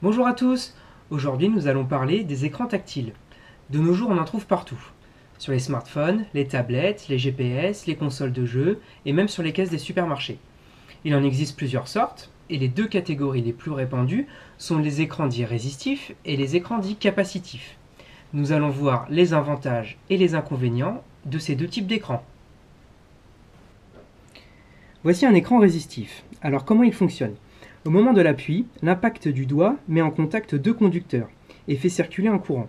Bonjour à tous. Aujourd'hui nous allons parler des écrans tactiles. De nos jours on en trouve partout. Sur les smartphones, les tablettes, les GPS, les consoles de jeux et même sur les caisses des supermarchés. Il en existe plusieurs sortes et les deux catégories les plus répandues sont les écrans dits résistifs et les écrans dits capacitifs. Nous allons voir les avantages et les inconvénients de ces deux types d'écrans. Voici un écran résistif. Alors comment il fonctionne? Au moment de l'appui, l'impact du doigt met en contact deux conducteurs et fait circuler un courant.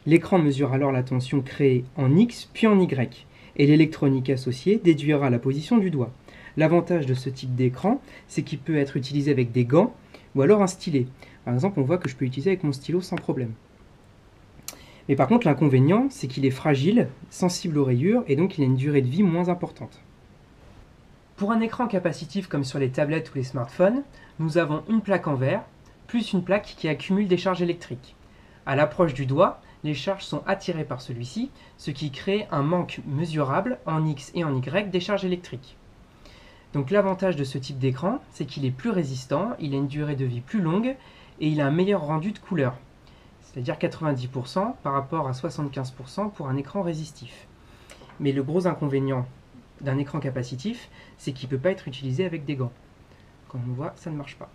L'écran mesure alors la tension créée en X puis en Y, et l'électronique associée déduira la position du doigt. L'avantage de ce type d'écran, c'est qu'il peut être utilisé avec des gants ou alors un stylet. Par exemple, on voit que je peux l'utiliser avec mon stylo sans problème. Mais par contre, l'inconvénient, c'est qu'il est fragile, sensible aux rayures, et donc il a une durée de vie moins importante. Pour un écran capacitif comme sur les tablettes ou les smartphones, nous avons une plaque en verre, plus une plaque qui accumule des charges électriques. À l'approche du doigt, les charges sont attirées par celui-ci, ce qui crée un manque mesurable en X et en Y des charges électriques. Donc l'avantage de ce type d'écran, c'est qu'il est plus résistant, il a une durée de vie plus longue et il a un meilleur rendu de couleur, c'est-à-dire 90% par rapport à 75% pour un écran résistif. Mais le gros inconvénient d'un écran capacitif, c'est qu'il ne peut pas être utilisé avec des gants. Comme on voit, ça ne marche pas.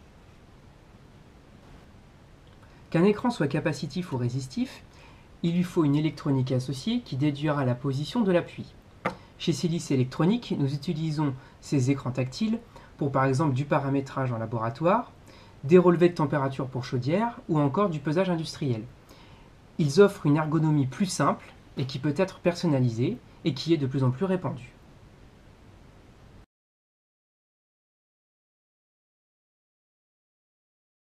Qu'un écran soit capacitif ou résistif, il lui faut une électronique associée qui déduira la position de l'appui. Chez Silis Électronique, nous utilisons ces écrans tactiles pour par exemple du paramétrage en laboratoire, des relevés de température pour chaudière ou encore du pesage industriel. Ils offrent une ergonomie plus simple et qui peut être personnalisée et qui est de plus en plus répandue.